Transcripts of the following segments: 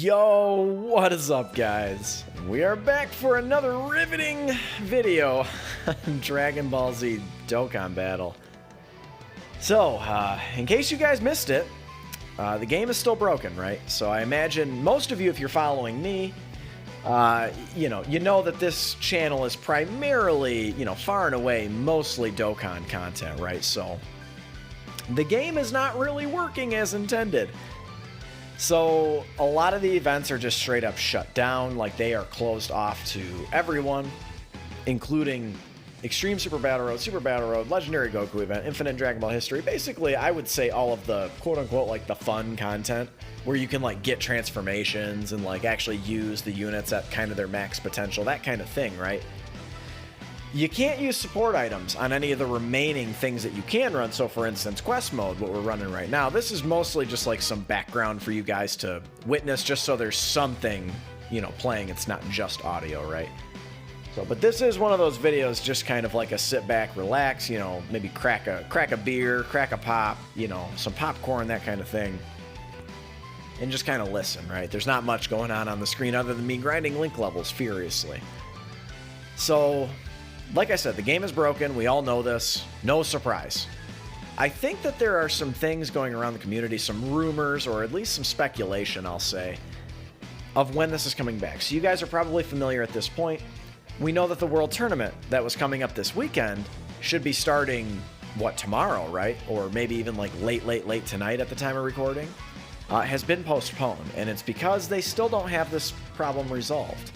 Yo, what is up, guys? We are back for another riveting video on Dragon Ball Z Dokkan Battle. So, in case you guys missed it, the game is still broken, right? So I imagine most of you, if you're following me, you know that this channel is primarily, far and away, mostly Dokkan content, right? So the game is not really working as intended. So a lot of the events are just straight up shut down, like they are closed off to everyone, including Extreme Super Battle Road, Legendary Goku event, Infinite Dragon Ball History. Basically, I would say all of the quote-unquote like the fun content where you can like get transformations and like actually use the units at kind of their max potential, that kind of thing, right? You can't use support items on any of the remaining things that you can run. So for instance, quest mode, what we're running right now, this is mostly just like some background for you guys to witness, just so there's something, playing. It's not just audio, right? So, but this is one of those videos, just kind of like a sit back, relax, maybe crack a beer, crack a pop, some popcorn, that kind of thing. And just kind of listen, right? There's not much going on the screen other than me grinding link levels furiously. So, like I said, the game is broken. We all know this. No surprise. I think that there are some things going around the community, some rumors, or at least some speculation, I'll say, of when this is coming back. So you guys are probably familiar at this point. We know that the World Tournament that was coming up this weekend should be starting, tomorrow, right? Or maybe even like late tonight at the time of recording, has been postponed. And it's because they still don't have this problem resolved.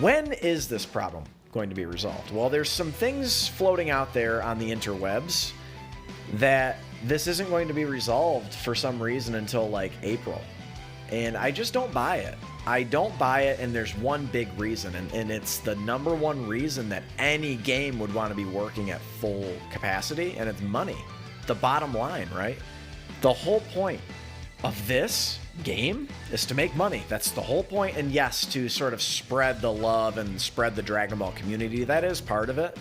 When is this problem going to be resolved? Well, there's some things floating out there on the interwebs that this isn't going to be resolved for some reason until like April. And I just don't buy it. I don't buy it, and there's one big reason, and it's the number one reason that any game would want to be working at full capacity, and it's money. The bottom line, right? The whole point of this game is to make money. That's the whole point. And yes, to sort of spread the love and spread the Dragon Ball community. That is part of it.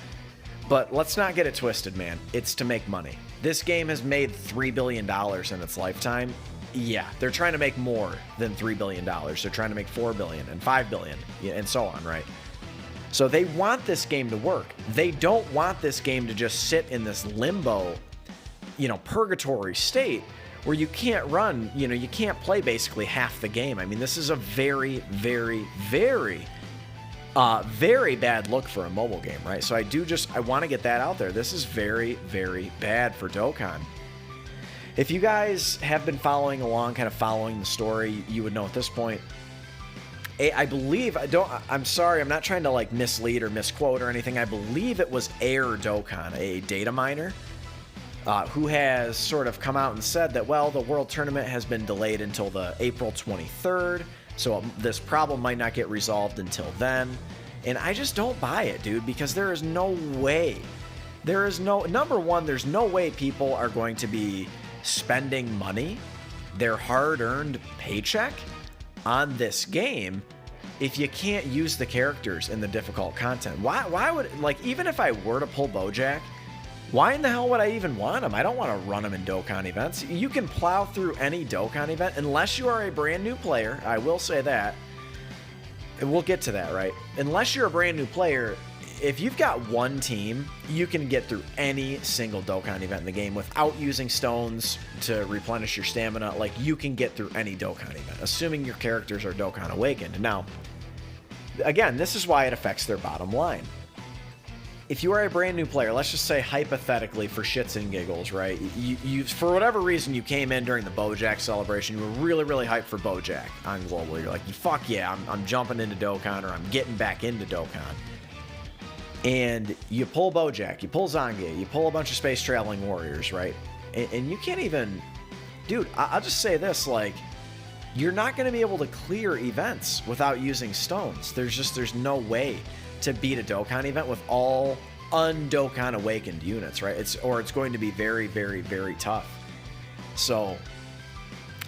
But let's not get it twisted, man. It's to make money. This game has made $3 billion in its lifetime. Yeah, they're trying to make more than $3 billion. They're trying to make $4 billion and $5 billion and so on, right? So they want this game to work. They don't want this game to just sit in this limbo, purgatory state where you can't run, you can't play basically half the game. I mean, this is a very, very, very, very bad look for a mobile game, right? So I want to get that out there. This is very, very bad for Dokkan. If you guys have been following along, kind of following the story, you would know at this point, I believe, I'm sorry, I'm not trying to like mislead or misquote or anything. I believe it was Air Dokkan, a data miner, who has sort of come out and said that, well, the World Tournament has been delayed until the April 23rd, so this problem might not get resolved until then. And I just don't buy it, dude, because there is no way. Number one, there's no way people are going to be spending money, their hard-earned paycheck, on this game if you can't use the characters in the difficult content. Why would, even if I were to pull Bojack, why in the hell would I even want him? I don't want to run him in Dokkan events. You can plow through any Dokkan event unless you are a brand new player. I will say that. And we'll get to that, right? Unless you're a brand new player, if you've got one team, you can get through any single Dokkan event in the game without using stones to replenish your stamina. Like, you can get through any Dokkan event, assuming your characters are Dokkan Awakened. Now, again, this is why it affects their bottom line. If you are a brand new player, let's just say hypothetically for shits and giggles, right? You for whatever reason, you came in during the Bojack celebration, you were really, really hyped for Bojack on Global. You're like, fuck yeah, I'm jumping into Dokkan, or I'm getting back into Dokkan. And you pull Bojack, you pull Zangief, you pull a bunch of space traveling warriors, right? And you can't even, dude, I'll just say this, you're not going to be able to clear events without using stones. There's no way to beat a Dokkan event with all un-Dokkan Awakened units, right? It's going to be very, very, very tough. So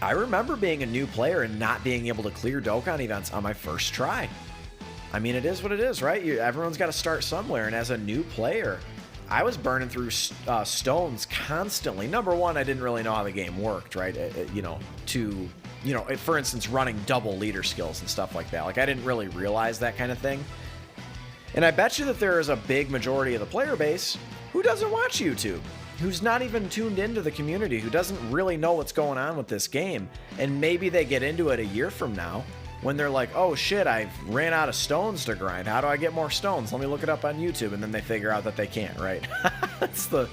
I remember being a new player and not being able to clear Dokkan events on my first try. I mean, it is what it is, right? Everyone's got to start somewhere, and as a new player, I was burning through stones constantly. Number one, I didn't really know how the game worked, right? To you know, for instance, running double leader skills and stuff like that. Like, I didn't really realize that kind of thing. And I bet you that there is a big majority of the player base who doesn't watch YouTube, who's not even tuned into the community, who doesn't really know what's going on with this game. And maybe they get into it a year from now when they're like, oh shit, I've ran out of stones to grind. How do I get more stones? Let me look it up on YouTube. And then they figure out that they can't, right? That's the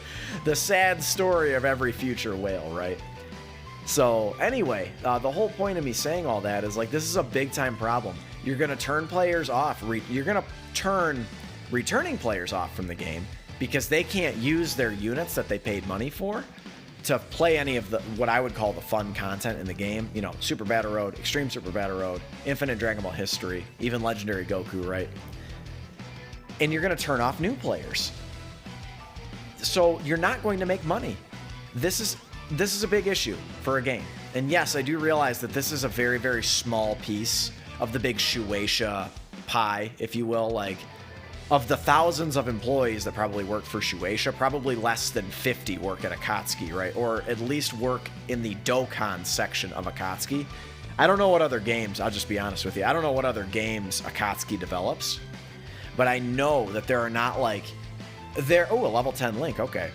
sad story of every future whale, right? So anyway, the whole point of me saying all that is, like, this is a big time problem. You're going to turn players off. You're going to turn returning players off from the game because they can't use their units that they paid money for to play any of the, what I would call the fun content in the game. You know, Super Battle Road, Extreme Super Battle Road, Infinite Dragon Ball History, even Legendary Goku, right? And you're going to turn off new players. So you're not going to make money. This is a big issue for a game. And yes, I do realize that this is a very, very small piece of the big Shueisha pie, if you will. Like, of the thousands of employees that probably work for Shueisha, probably less than 50 work at Akatsuki, right? Or at least work in the Dokkan section of Akatsuki. I don't know what other games, I'll just be honest with you, I don't know what other games Akatsuki develops, but I know that there are not like, a level 10 Link, okay.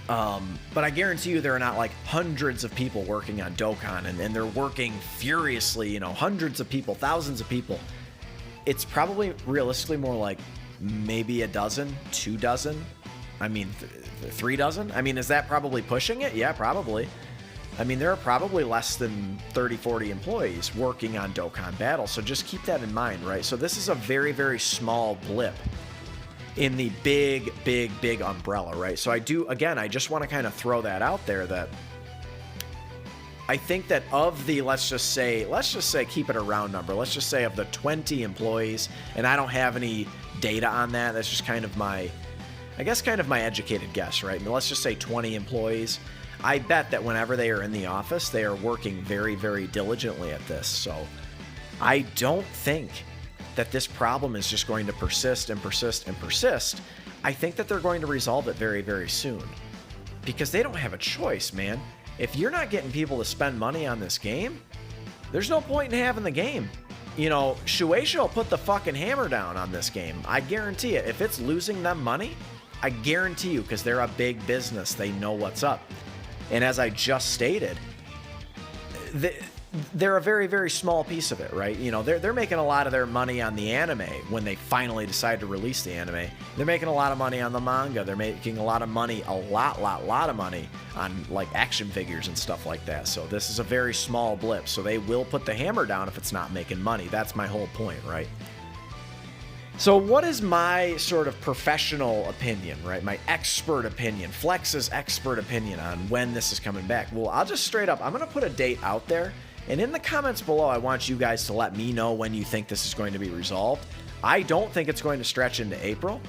But I guarantee you there are not like hundreds of people working on Dokkan, and they're working furiously, you know, hundreds of people, thousands of people. It's probably realistically more like maybe a dozen, 2 dozen. I mean, 3 dozen. I mean, is that probably pushing it? Yeah, probably. I mean, there are probably less than 30, 40 employees working on Dokkan Battle. So just keep that in mind, right? So this is a very, very small blip in the big, big, big umbrella, right? So I just want to kind of throw that out there, that I think that of the, let's just say, keep it a round number. Let's just say of the 20 employees, and I don't have any data on that. That's just kind of my educated guess, right? Let's just say 20 employees. I bet that whenever they are in the office, they are working very, very diligently at this. So I don't think that this problem is just going to persist and persist and persist. I think that they're going to resolve it very, very soon, because they don't have a choice, man. If you're not getting people to spend money on this game, there's no point in having the game. You know, Shueisha will put the fucking hammer down on this game. I guarantee it. If it's losing them money, I guarantee you, because they're a big business. They know what's up. And as I just stated, they're a very, very small piece of it, right? You know, they're making a lot of their money on the anime when they finally decide to release the anime. They're making a lot of money on the manga. They're making a lot of money, a lot of money on like action figures and stuff like that. So this is a very small blip. So they will put the hammer down if it's not making money. That's my whole point, right? So what is my sort of professional opinion, right? My expert opinion, Flex's expert opinion on when this is coming back? Well, I'll just straight up, I'm going to put a date out there. And in the comments below, I want you guys to let me know when you think this is going to be resolved. I don't think it's going to stretch into April.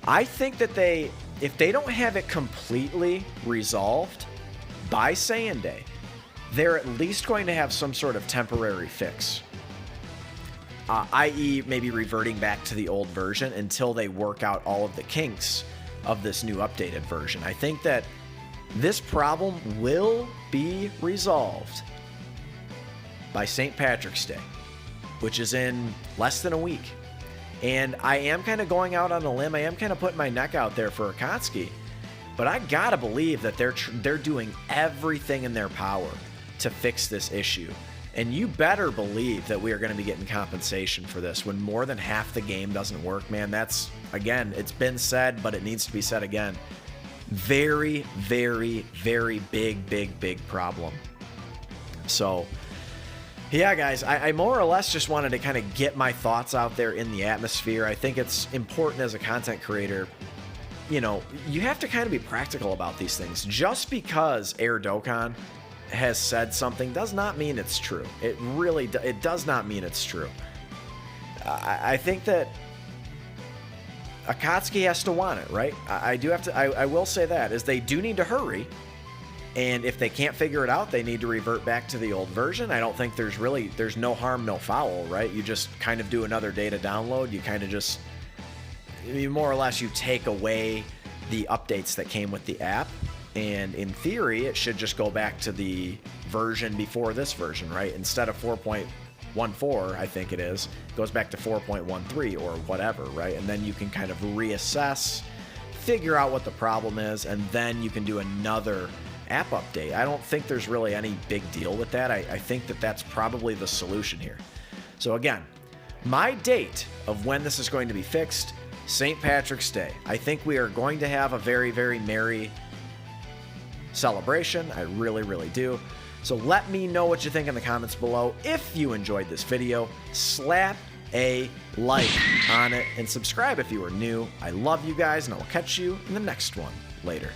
I think that if they don't have it completely resolved by Saiyan Day, they're at least going to have some sort of temporary fix. I.e. maybe reverting back to the old version until they work out all of the kinks of this new updated version. I think that this problem will be resolved by St. Patrick's Day, which is in less than a week. And I am kind of going out on a limb. I am kind of putting my neck out there for Akatsuki. But I gotta believe that they're doing everything in their power to fix this issue. And you better believe that we are going to be getting compensation for this when more than half the game doesn't work, man. That's, again, it's been said, but it needs to be said again. Very, very, very big problem. So, yeah, guys, I more or less just wanted to kind of get my thoughts out there in the atmosphere. I think it's important as a content creator, you know, you have to kind of be practical about these things. Just because Air Dokkan has said something does not mean it's true. It really it does not mean it's true. I think that Akatsuki has to want it, right? I will say that, is they do need to hurry. And if they can't figure it out, they need to revert back to the old version. I don't think there's no harm, no foul, right? You just kind of do another data download. You kind of just, more or less, you take away the updates that came with the app. And in theory, it should just go back to the version before this version, right? Instead of 4.14, I think it is, it goes back to 4.13 or whatever, right? And then you can kind of reassess, figure out what the problem is, and then you can do another app update. I don't think there's really any big deal with that. I think that that's probably the solution here. So again, my date of when this is going to be fixed, St. Patrick's Day. I think we are going to have a very, very merry celebration. I really, really do. So let me know what you think in the comments below. If you enjoyed this video, slap a like on it and subscribe if you are new. I love you guys, and I will catch you in the next one. Later.